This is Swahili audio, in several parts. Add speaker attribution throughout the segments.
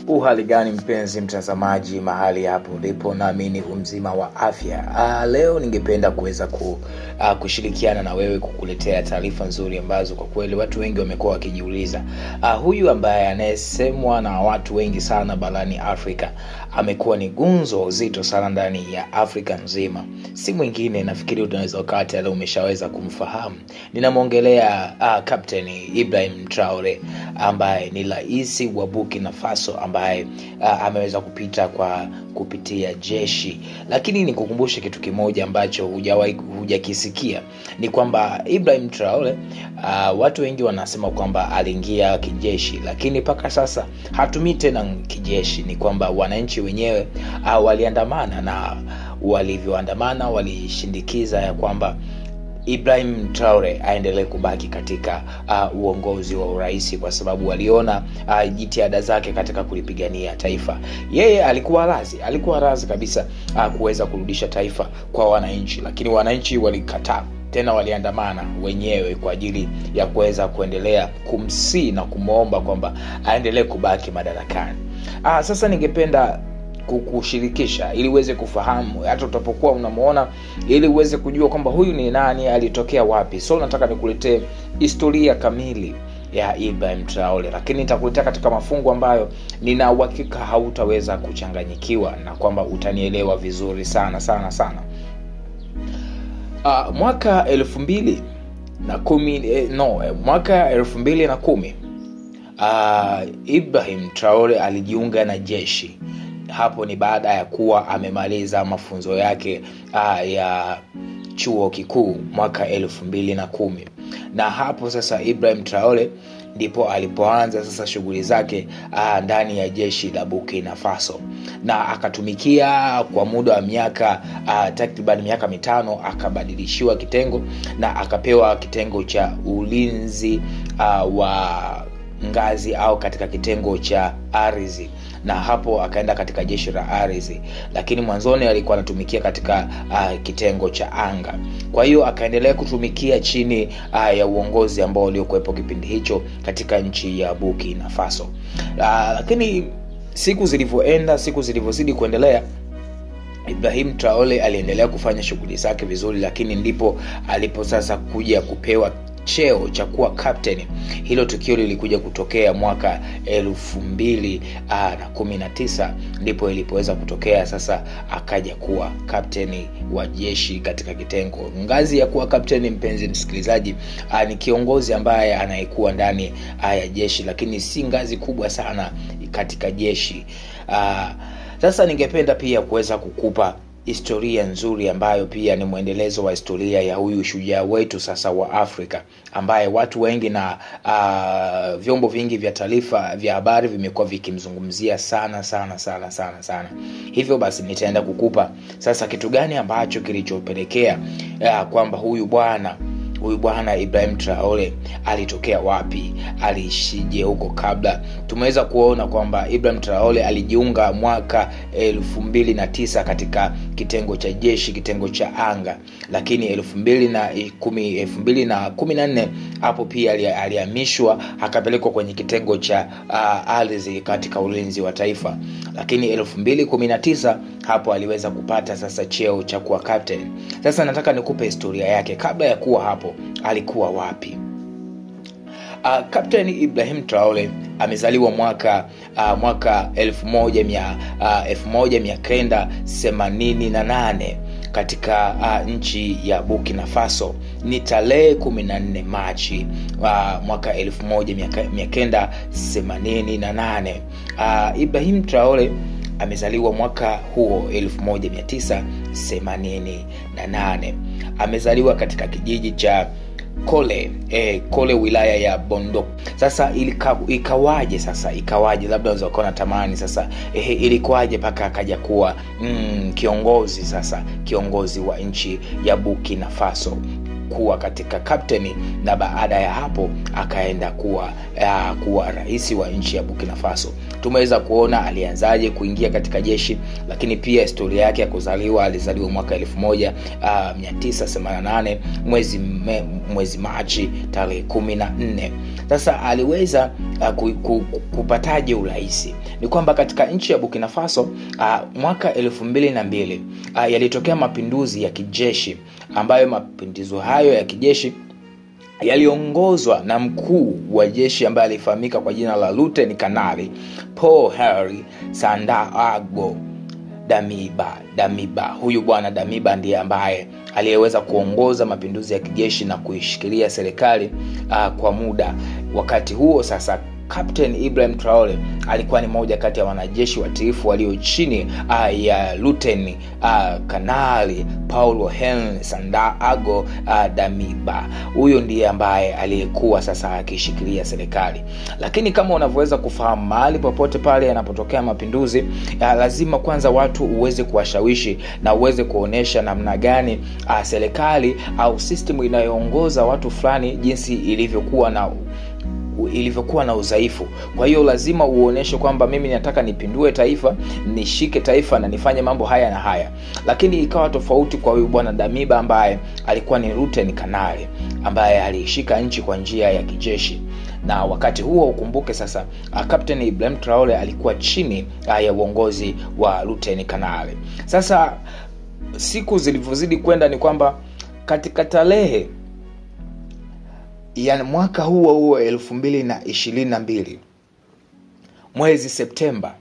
Speaker 1: Uhali gani mpenzi mtazamaji mahali hapo ulipo, naamini umzima wa afya. Leo ningependa kuweza kushirikiana na wewe kukuletea taarifa nzuri ambazo kwa kweli watu wengi wamekuwa wakijiuliza. Huyu ambaye anayesemwa na watu wengi sana barani Afrika amekuwa ni gunzo zito sana ndani ya Afrika nzima. Si mwingine, nafikiri unaweza ukata leo umeshaweza kumfahamu. Ninamwongelea Captain Ibrahim Traore ambaye ni rais wa Burkina Faso ambaye ameweza kupita kupitia jeshi. Lakini nikukumbushe kitu kimoja ambacho hujakisikia, ni kwamba Ibrahim Traore watu wengi wanasema kwamba aliingia kijeshi, lakini paka sasa hatumii tena kijeshi. Ni kwamba wananchi wenyewe waliandamana, na walivyoandamana walishindikiza ya kwamba Ibrahim Traore aendelee kubaki katika uongozi wa urais, kwa sababu waliona jitihada zake katika kulipigania taifa. Yeye alikuwa razi kabisa kuweza kurudisha taifa kwa wananchi, lakini wananchi walikataa. Tena waliandamana wenyewe kwa ajili ya kuweza kuendelea kumsii na kumuomba kwamba aendelee kubaki madarakani. Sasa ningependa kukushirikisha ili uweze kufahamu, hata utapokuwa unamuona, ili uweze kujua kwamba huyu ni nani, alitokea wapi. So nataka nikuletee historia kamili ya Ibrahim Traore, lakini nitakuletea katika mafungu ambayo nina uhakika hautaweza kuchanganyikiwa na kwamba utanielewa vizuri sana. Mwaka 2010 Ibrahim Traore alijiunga na jeshi. Hapo ni baada ya kuwa amemaliza mafunzo yake ya chuo kikuu mwaka 2010. Na hapo sasa Ibrahim Traore ndipo alipoanza sasa shughuli zake ndani ya jeshi la Burkina Faso, na akatumikia kwa muda wa takriban miaka 5. Akabadilishiwa kitengo na akapewa kitengo cha ulinzi wa ngazi au katika kitengo cha ardhi, na hapo akaenda katika jeshi la ardhi, lakini mwanzoni alikuwa anatumikia katika kitengo cha anga. Kwa hiyo akaendelea kutumikia chini ya uongozi ambao uliokuwepo kipindi hicho katika nchi ya Burkina Faso. Lakini siku zilivyozidi kuendelea, Ibrahim Traore aliendelea kufanya shughuli zake vizuri, lakini ndipo alipo sasa kuja kupewa cheo cha kuwa captain. Hilo tukio lilikuja kutokea mwaka 2019, ndipo ilipoweza kutokea sasa akaja kuwa captain wa jeshi katika kitengo. Ngazi ya kuwa captain, mpenzi msikilizaji, ni kiongozi ambaye anayekuwa ndani ya jeshi, lakini si ngazi kubwa sana katika jeshi. Sasa ningependa pia kuweza kukupa historia nzuri ambayo pia ni mwendelezo wa historia ya huyu shujaa wetu sasa wa Afrika, ambaye watu wengi na vyombo vingi vya taarifa vya habari vimekuwa vikimzungumzia sana. Hivyo basi nitaenda kukupa sasa kitu gani ambacho kilichopelekea kwamba huyu bwana Ibrahim Traore alitokea wapi, aliishije huko kabla. Tumeweza kuona kwamba Ibrahim Traore alijiunga mwaka 2009 katika kitengo cha jeshi, kitengo cha anga, lakini 2014 hapo pia alihamishwa akapelekwa kwenye kitengo cha ardhi katika ulinzi wa taifa, lakini 2019 hapo aliweza kupata sasa cheo cha kuwa captain. Sasa nataka nikupe historia yake. Kabla ya kuwa hapo alikuwa wapi? Captain Ibrahim Traore amezaliwa mwaka 1988 katika nchi ya Burkina Faso. Ni tarehe 14 Machi mwaka 1988. Ibrahim Traore amezaliwa mwaka huo 1988. Amezaliwa katika kijiji cha Kole wilaya ya Bondo. Sasa ikawaje, labda unaweza kuona tamani sasa ilikuwaje paka akaja kuwa kiongozi wa nchi ya Burkina Faso, kuwa katika captain, na baada ya hapo akaenda kuwa rais wa nchi ya Burkina Faso. tumeweza kuona alianzaje kuingia katika jeshi, lakini pia historia yake ya kuzaliwa. Alizaliwa mwaka 1988 mwezi Machi tarehe 14. Sasa aliweza kupataje urais? Ni kwamba katika nchi ya Burkina Faso mwaka 2002 yalitokea mapinduzi ya kijeshi, ambayo mapinduzi hayo ya kijeshi yaliongozwa na mkuu wa jeshi ambaye alifahamika kwa jina la Lieutenant Kanali Paul Henri Sandaogo Damiba. Huyu bwana Damiba ndiye ambaye aliyeweza kuongoza mapinduzi ya kijeshi na kuishikilia serikali kwa muda. Wakati huo sasa Captain Ibrahim Traore alikuwa ni moja kati ya wanajeshi watiifu walio chini ya Lieutenant Kanali Paulo Henri Sandaogo Damiba. Huyo ndiye ambaye aliyekuwa sasa akishikilia serikali. Lakini kama unavyoweza kufahamu, mahali popote pale yanapotokea mapinduzi, lazima kwanza watu uweze kuwashawishi na uweze kuonesha namna gani serikali au system inayoongoza watu fulani jinsi ilivyokuwa na udhaifu. Kwa hiyo lazima uoneshe kwamba mimi nataka nipindue taifa, nishike taifa na nifanye mambo haya na haya. Lakini ikawa tofauti kwa huyu bwana Damiba ambaye alikuwa ni Lieutenant Kanali ambaye alishika nchi kwa njia ya kijeshi. Na wakati huo ukumbuke sasa Captain Ibrahim Traore alikuwa chini ya uongozi wa Lieutenant Kanali. Sasa siku zilivyozidi kwenda ni kwamba katika tarehe yani mwaka huo 2022 mwezi Septemba,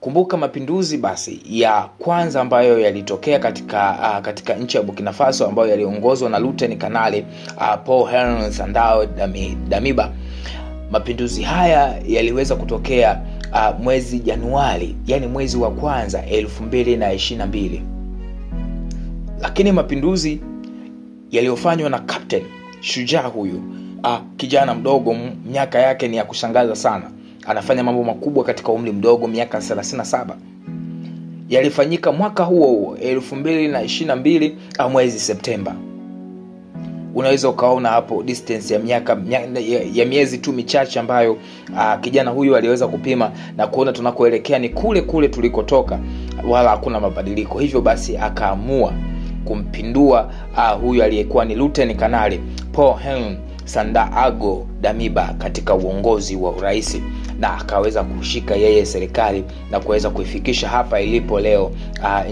Speaker 1: kumbuka mapinduzi basi ya kwanza ambayo yalitokea katika nchi ya Burkina Faso ambayo yaliongozwa na Lieutenant Kanali Paul Henri Sandaogo Damiba. Mapinduzi haya yaliweza kutokea mwezi Januari, yani mwezi wa kwanza 2022. Lakini mapinduzi yaliyofanywa na Captain shujaa huyu, kijana mdogo, miaka yake ni ya kushangaza sana, anafanya mambo makubwa katika umri mdogo, miaka 37, yalifanyika mwaka huo 2022 mwezi Septemba. Unaweza ukaona hapo distance ya miezi tu michache ambayo kijana huyu aliweza kupima na kuona tunakoelekea ni kule kule tulikotoka, wala hakuna mabadiliko. Hivyo basi akaamua kumpindua huyu aliyekuwa ni Lieutenant Kanali Paul Henri Sandaogo Damiba katika uongozi wa urais, na akaweza kushika yeye serikali na kuweza kuifikisha hapa ilipo leo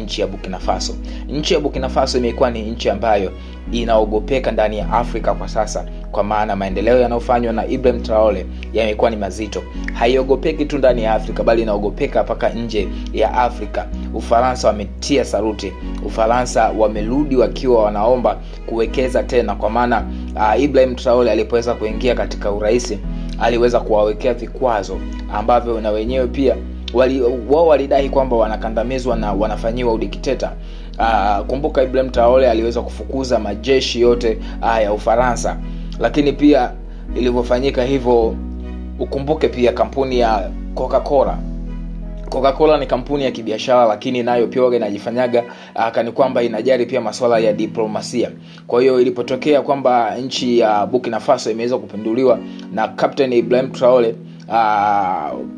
Speaker 1: nchi ya Burkina Faso. Nchi ya Burkina Faso imekuwa ni nchi ambayo inaogopeka ndani ya Afrika kwa sasa, kwa maana maendeleo yanayofanywa na Ibrahim Traore yamekuwa ni mazito. Haiogopeki tu ndani ya Afrika bali inaogopeka mpaka nje ya Afrika. Ufaransa wametia saruti. Ufaransa wamerudi wakiwa wanaomba kuwekeza tena, kwa maana Ibrahim Traore alipoweza kuingia katika urais aliweza kuwawekea vikwazo ambavyo na wenyewe pia wao walidai kwamba wanakandamizwa na wanafanyiwa udikteta. Kumbuka Ibrahim Traore aliweza kufukuza majeshi yote ya Ufaransa. Lakini pia ilivyofanyika hivyo, ukumbuke pia kampuni ya Coca-Cola ni kampuni ya kibiashara, lakini nayo pia inajifanyaga kani kwamba inajali pia masuala ya diplomasia. Kwa hiyo ilipotokea kwamba nchi ya Burkina Faso imeweza kupinduliwa na Captain Ibrahim Traore,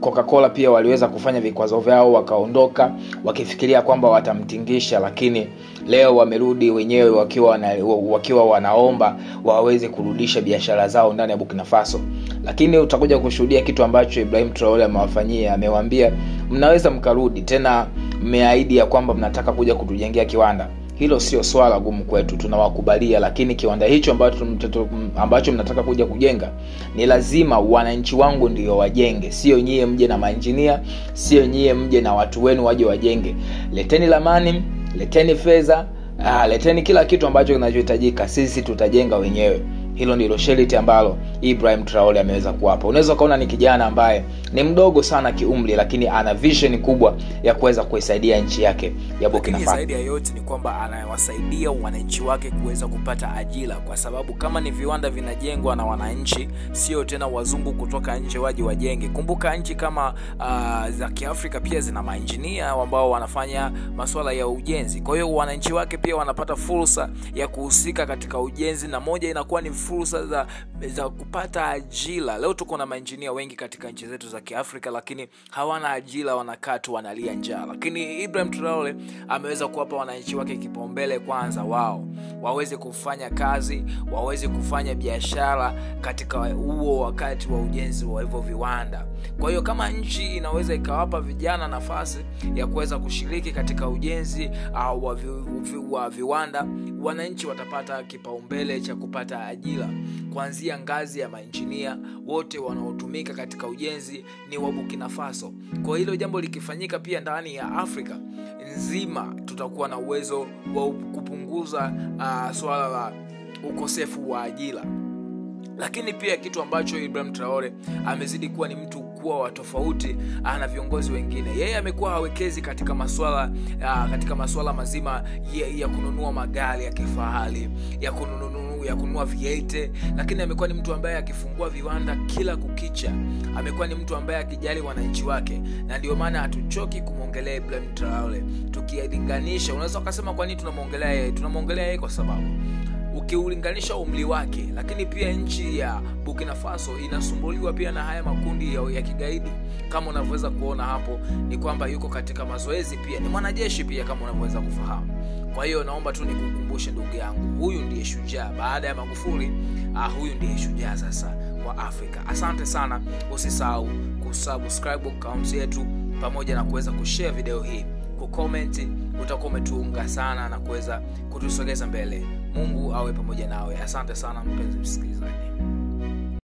Speaker 1: Coca-Cola pia waliweza kufanya vikwazo vyao, wakaondoka wakifikiria kwamba watamtingisha. Lakini leo wamerudi wenyewe wakiwa wanaomba waweze kurudisha biashara zao ndani ya Burkina Faso. Lakini utakuja kushuhudia kitu ambacho Ibrahim Traore amewafanyia. Amewaambia mnaweza mkarudi tena, mmeahidi ya kwamba mnataka kuja kutujengea kiwanda. Hilo sio swala gumu kwetu, tunawakubalia, lakini kiwanda hicho ambacho mnataka kuja kujenga ni lazima wananchi wangu ndio wajenge, sio nyie mje na maengineer, sio nyie mje na watu wenu waje wajenge. Leteni lamani, leteni fedha, leteni kila kitu ambacho kinachohitajika, sisi tutajenga wenyewe. Hilo ndilo sharti ambalo Ibrahim Traore ameweza kuwapa. Unaweza kuona ni kijana ambaye ni mdogo sana kiumri, lakini ana vision kubwa ya kuweza kuisaidia nchi yake ya Burkina Faso.
Speaker 2: Zaidi ya yote ni kwamba anawasaidia wananchi wake kuweza kupata ajira, kwa sababu kama ni viwanda vinajengwa na wananchi, sio tena wazungu kutoka nje waje wajenge. Kumbuka nchi kama za Kiafrika pia zina maengineer ambao wanafanya masuala ya ujenzi. Kwa hiyo wananchi wake pia wanapata fursa ya kuhusika katika ujenzi, na moja inakuwa ni fursa za za kupata ajira. Leo tuko na maengineer wengi katika nchi zetu za Kiafrika, lakini hawana ajira, wanakaa tu wanalia njaa. Lakini Ibrahim Traore ameweza kuwapa wananchi wake kipaumbele kwanza, wao waweze kufanya kazi, waweze kufanya biashara katika huo wakati wa ujenzi wa hivyo viwanda. Kwa hiyo kama nchi inaweza ikawapa vijana nafasi ya kuweza kushiriki katika ujenzi wa viwanda, wananchi watapata kipaumbele cha kupata ajira. Kuanzia ngazi ya maengineer, wote wanaotumika katika ujenzi ni wa Burkina Faso. Kwa hilo jambo likifanyika pia ndani ya Afrika nzima, tutakuwa na uwezo wa kupunguza swala la ukosefu wa ajira. Lakini pia kitu ambacho Ibrahim Traore amezidi kuwa ni mtu kuwa wa tofauti na viongozi wengine. Yeye amekuwa hawekezi katika masuala mazima ya kununua magari ya kifahari, ya kununua V8, lakini amekuwa ni mtu ambaye akifungua viwanda kila kukicha. Amekuwa ni mtu ambaye akijali wananchi wake, na ndio maana hatuchoki kumwongelea Ibrahim Traore. Tukilinganisha, unaweza ukasema kwa nini tunamwongelea yeye? Tunamwongelea yeye kwa sababu ukiulinganisha umri wake, lakini pia nchi ya Burkina Faso inasumbuliwa pia na haya makundi ya kigaidi. Kama unavyoweza kuona hapo ni kwamba yuko katika mazoezi, pia ni mwanajeshi pia kama unavyoweza kufahamu. Kwa hiyo naomba tu nikukumbushe ndugu yangu, huyu ndiye shujaa baada ya Magufuli. Huyu ndiye shujaa sasa wa Afrika. Asante sana, usisahau kusubscribe account yetu pamoja na kuweza kushare video hii, kucomment, utakuwa umetuunga sana na kuweza kutusogeza mbele. Mungu awe pamoja nawe. Asante sana mpenzi msikilizaji.